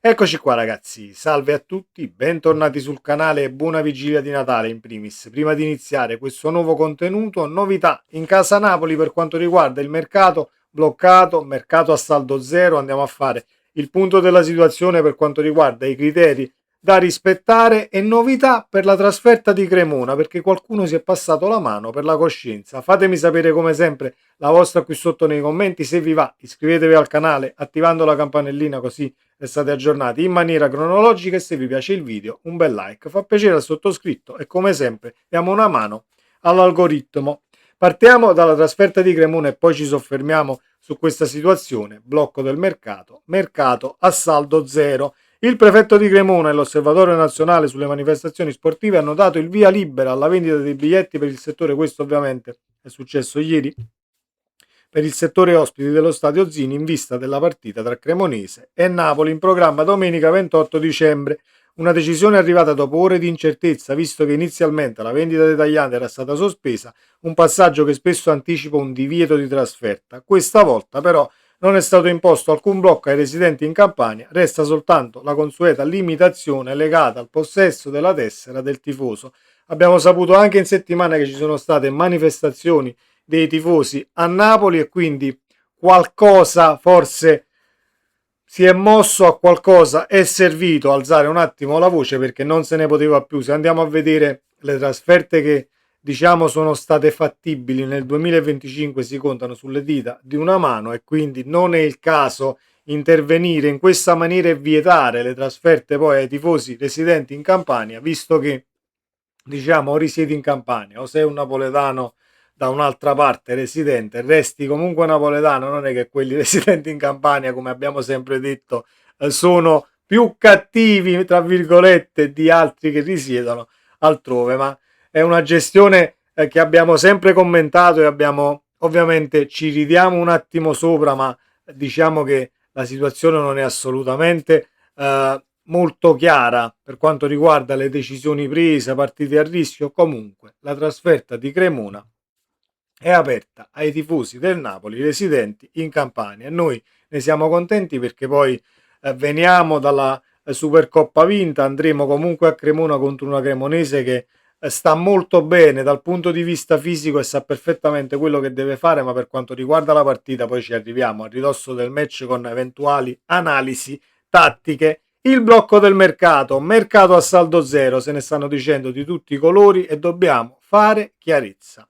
Eccoci qua ragazzi, salve a tutti, bentornati sul canale e buona vigilia di Natale in primis. Prima di iniziare questo nuovo contenuto, novità in casa Napoli per quanto riguarda il mercato bloccato, mercato a saldo zero, andiamo a fare il punto della situazione per quanto riguarda i criteri da rispettare e novità per la trasferta di Cremona perché qualcuno si è passato la mano per la coscienza. Fatemi sapere come sempre la vostra qui sotto nei commenti, se vi va iscrivetevi al canale attivando la campanellina così restate aggiornati in maniera cronologica e se vi piace il video un bel like, fa piacere al sottoscritto e come sempre diamo una mano all'algoritmo. Partiamo dalla trasferta di Cremona e poi ci soffermiamo su questa situazione, blocco del mercato, mercato a saldo zero. Il prefetto di Cremona e l'Osservatorio Nazionale sulle Manifestazioni Sportive hanno dato il via libera alla vendita dei biglietti per il settore, questo ovviamente è successo ieri, per il settore ospiti dello Stadio Zini in vista della partita tra Cremonese e Napoli in programma domenica 28 dicembre. Una decisione arrivata dopo ore di incertezza, visto che inizialmente la vendita dettagliata era stata sospesa, un passaggio che spesso anticipa un divieto di trasferta. Questa volta però non è stato imposto alcun blocco ai residenti in Campania, resta soltanto la consueta limitazione legata al possesso della tessera del tifoso. Abbiamo saputo anche in settimana che ci sono state manifestazioni dei tifosi a Napoli e quindi qualcosa forse si è mosso, a qualcosa è servito alzare un attimo la voce perché non se ne poteva più. Se andiamo a vedere le trasferte che diciamo sono state fattibili nel 2025 si contano sulle dita di una mano e quindi non è il caso intervenire in questa maniera e vietare le trasferte poi ai tifosi residenti in Campania, visto che diciamo o risiedi in Campania o sei un napoletano da un'altra parte residente, resti comunque napoletano, non è che quelli residenti in Campania, come abbiamo sempre detto, sono più cattivi, tra virgolette, di altri che risiedono altrove, ma è una gestione che abbiamo sempre commentato e abbiamo ovviamente ci ridiamo un attimo sopra, ma diciamo che la situazione non è assolutamente molto chiara per quanto riguarda le decisioni prese, partite a rischio. Comunque la trasferta di Cremona è aperta ai tifosi del Napoli residenti in Campania e noi ne siamo contenti perché poi veniamo dalla Supercoppa vinta, andremo comunque a Cremona contro una cremonese che sta molto bene dal punto di vista fisico e sa perfettamente quello che deve fare, ma per quanto riguarda la partita poi ci arriviamo a ridosso del match con eventuali analisi tattiche. Il blocco del mercato, mercato a saldo zero, se ne stanno dicendo di tutti i colori e dobbiamo fare chiarezza.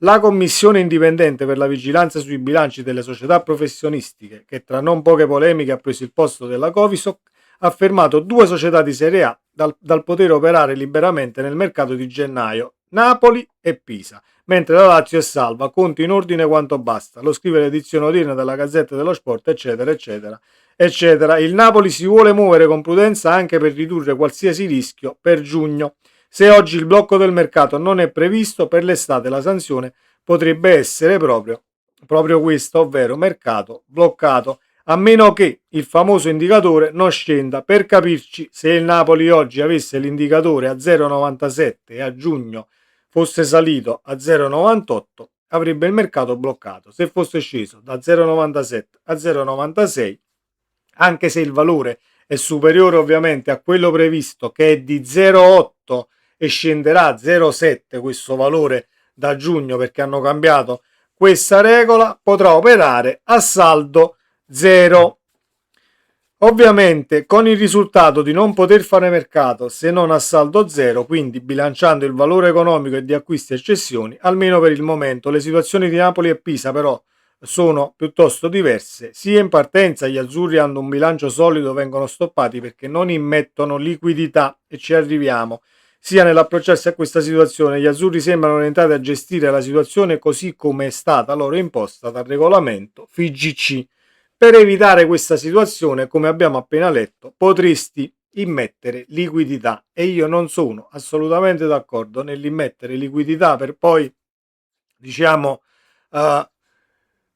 La Commissione indipendente per la vigilanza sui bilanci delle società professionistiche, che tra non poche polemiche ha preso il posto della Covisoc, ha fermato due società di Serie A dal poter operare liberamente nel mercato di gennaio, Napoli e Pisa, mentre la Lazio è salva, conti in ordine quanto basta, lo scrive l'edizione odierna della Gazzetta dello Sport, eccetera, eccetera, eccetera. Il Napoli si vuole muovere con prudenza anche per ridurre qualsiasi rischio per giugno. Se oggi il blocco del mercato non è previsto, per l'estate la sanzione potrebbe essere proprio questa, ovvero mercato bloccato, a meno che il famoso indicatore non scenda. Per capirci, se il Napoli oggi avesse l'indicatore a 0,97 e a giugno fosse salito a 0,98, avrebbe il mercato bloccato. Se fosse sceso da 0,97 a 0,96, anche se il valore è superiore ovviamente a quello previsto che è di 0,8 e scenderà a 0,7 questo valore da giugno perché hanno cambiato questa regola, potrà operare a saldo zero. Ovviamente con il risultato di non poter fare mercato se non a saldo zero, quindi bilanciando il valore economico e di acquisti e cessioni, almeno per il momento. Le situazioni di Napoli e Pisa però sono piuttosto diverse. Sia in partenza gli azzurri hanno un bilancio solido, vengono stoppati perché non immettono liquidità e ci arriviamo. Sia nell'approcciarsi a questa situazione, gli azzurri sembrano orientati a gestire la situazione così come è stata loro imposta dal regolamento FIGC. Per evitare questa situazione, come abbiamo appena letto, potresti immettere liquidità e io non sono assolutamente d'accordo nell'immettere liquidità per poi, diciamo, eh,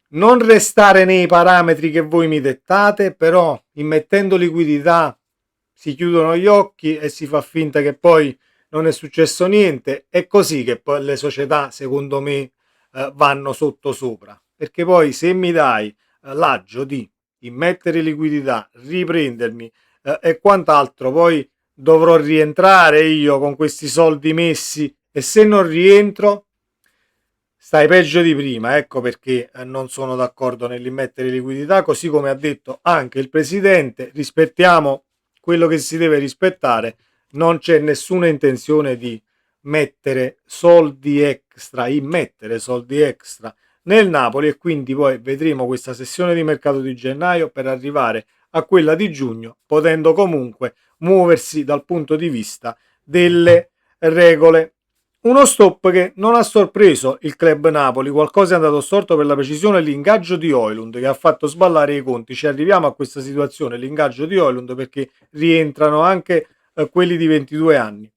non restare nei parametri che voi mi dettate, però immettendo liquidità si chiudono gli occhi e si fa finta che poi non è successo niente. È così che poi le società, secondo me, vanno sotto sopra. Perché poi se mi dai l'aggio di immettere liquidità, riprendermi, e quant'altro, poi dovrò rientrare io con questi soldi messi e se non rientro stai peggio di prima. Ecco perché non sono d'accordo nell'immettere liquidità, così come ha detto anche il presidente, rispettiamo quello che si deve rispettare, non c'è nessuna intenzione di mettere soldi extra, immettere soldi extra nel Napoli e quindi poi vedremo questa sessione di mercato di gennaio per arrivare a quella di giugno, potendo comunque muoversi dal punto di vista delle regole. Uno stop che non ha sorpreso il club Napoli, qualcosa è andato storto per la precisione, l'ingaggio di Højlund che ha fatto sballare i conti. Ci arriviamo a questa situazione, l'ingaggio di Højlund, perché rientrano anche quelli di 22 anni.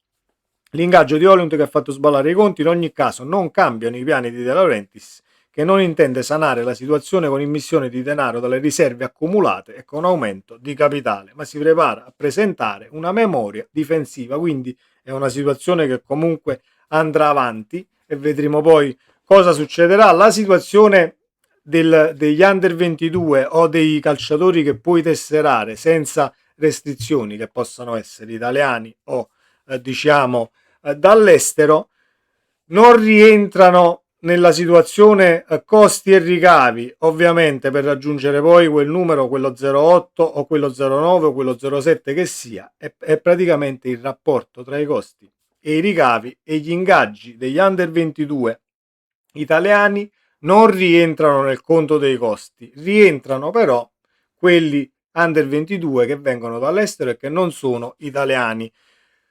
L'ingaggio di Højlund che ha fatto sballare i conti, in ogni caso non cambiano i piani di De Laurentiis, che non intende sanare la situazione con immissione di denaro dalle riserve accumulate e con aumento di capitale, ma si prepara a presentare una memoria difensiva, quindi è una situazione che comunque andrà avanti e vedremo poi cosa succederà. La situazione degli under 22 o dei calciatori che puoi tesserare senza restrizioni, che possano essere italiani o diciamo dall'estero, non rientrano nella situazione costi e ricavi, ovviamente per raggiungere poi quel numero, quello 0,8 o quello 0,9 o quello 0,7 che sia, è praticamente il rapporto tra i costi e i ricavi e gli ingaggi degli under 22 italiani non rientrano nel conto dei costi, rientrano però quelli under 22 che vengono dall'estero e che non sono italiani.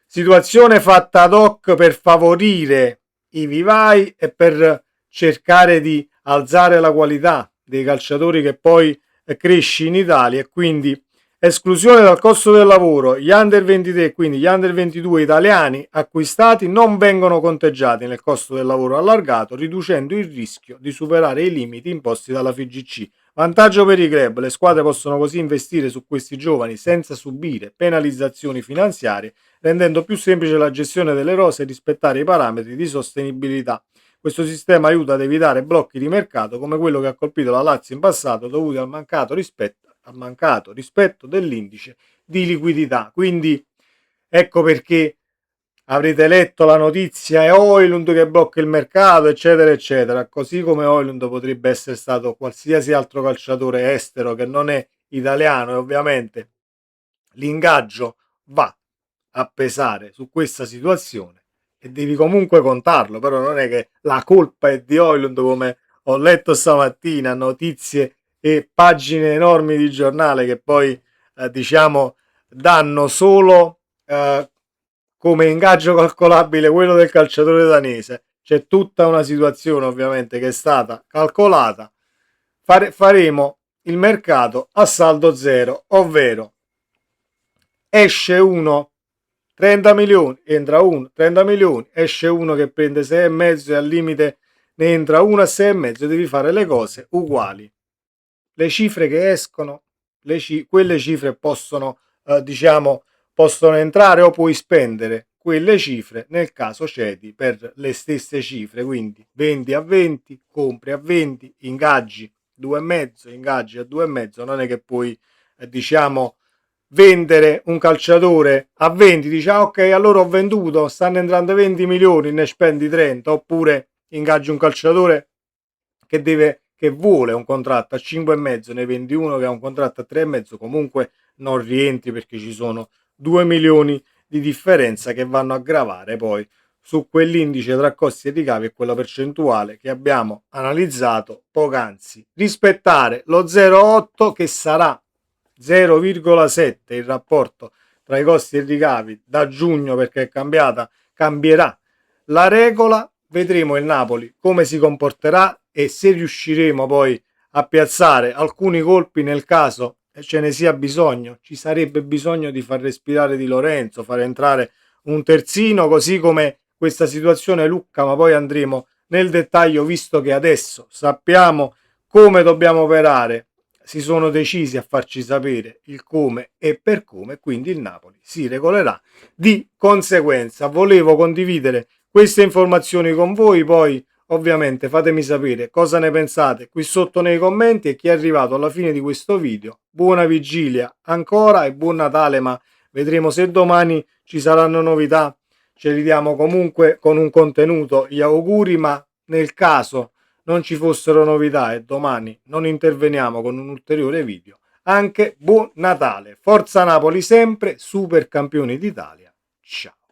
Situazione fatta ad hoc per favorire i vivai e per cercare di alzare la qualità dei calciatori che poi cresci in Italia e quindi esclusione dal costo del lavoro. Gli under 23, quindi gli under 22 italiani acquistati non vengono conteggiati nel costo del lavoro allargato, riducendo il rischio di superare i limiti imposti dalla FIGC. Vantaggio per i club, le squadre possono così investire su questi giovani senza subire penalizzazioni finanziarie, rendendo più semplice la gestione delle rose e rispettare i parametri di sostenibilità. Questo sistema aiuta ad evitare blocchi di mercato come quello che ha colpito la Lazio in passato dovuti al mancato rispetto dell'indice di liquidità. Quindi ecco perché avrete letto la notizia, è Højlund che blocca il mercato, eccetera, eccetera. Così come Højlund potrebbe essere stato qualsiasi altro calciatore estero che non è italiano e ovviamente l'ingaggio va a pesare su questa situazione e devi comunque contarlo, però non è che la colpa è di Højlund come ho letto stamattina, notizie e pagine enormi di giornale che poi diciamo danno solo come ingaggio calcolabile quello del calciatore danese. C'è tutta una situazione ovviamente che è stata calcolata. Faremo il mercato a saldo zero, ovvero esce uno 30 milioni, entra uno 30 milioni, esce uno che prende 6,5 e al limite ne entra uno a 6,5, devi fare le cose uguali. Le cifre che escono, quelle cifre possono, possono entrare o puoi spendere quelle cifre, nel caso cedi per le stesse cifre, quindi vendi a 20, compri a 20, ingaggi 2,5, ingaggi a 2,5, non è che puoi, vendere un calciatore a 20, dici ok, allora ho venduto, stanno entrando 20 milioni, ne spendi 30, oppure ingaggi un calciatore che vuole un contratto a 5,5, ne vendi uno che ha un contratto a 3,5, comunque non rientri perché ci sono 2 milioni di differenza che vanno a gravare poi su quell'indice tra costi e ricavi e quella percentuale che abbiamo analizzato poc'anzi. Rispettare lo 0,8 che sarà 0,7 il rapporto tra i costi e i ricavi da giugno perché è cambiata, cambierà la regola, vedremo il Napoli come si comporterà e se riusciremo poi a piazzare alcuni colpi nel caso ce ne sia bisogno. Ci sarebbe bisogno di far respirare Di Lorenzo, far entrare un terzino, così come questa situazione Lucca, ma poi andremo nel dettaglio visto che adesso sappiamo come dobbiamo operare, si sono decisi a farci sapere il come e per come, quindi il Napoli si regolerà di conseguenza. Volevo condividere queste informazioni con voi, poi Ovviamente fatemi sapere cosa ne pensate qui sotto nei commenti e chi è arrivato alla fine di questo video. Buona vigilia ancora e buon Natale, ma vedremo se domani ci saranno novità. Ce li diamo comunque con un contenuto, gli auguri, ma nel caso non ci fossero novità e domani non interveniamo con un ulteriore video, anche buon Natale. Forza Napoli sempre, super campioni d'Italia. Ciao.